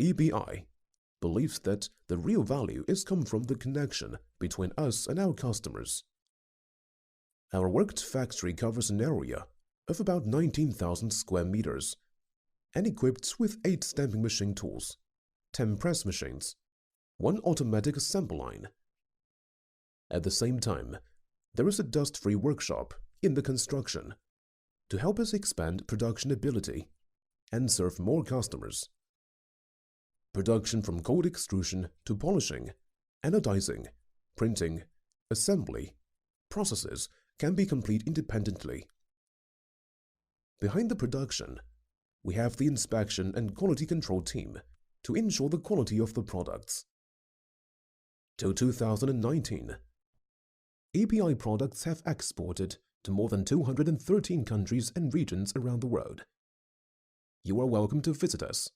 EBI believes that the real value is come from the connection between us and our customers. Our worked factory covers an area of about 19,000 square meters and equipped with 8 stamping machine tools, 10 press machines, 1 automatic assembly line. At the same time, there is a dust-free workshop in the construction to help us expand production ability and serve more customers. Production from cold extrusion to polishing, anodizing, printing, assembly, processes can be complete independently. Behind the production, we have the inspection and quality control team to ensure the quality of the products. Till 2019, API products have exported to more than 213 countries and regions around the world. You are welcome to visit us.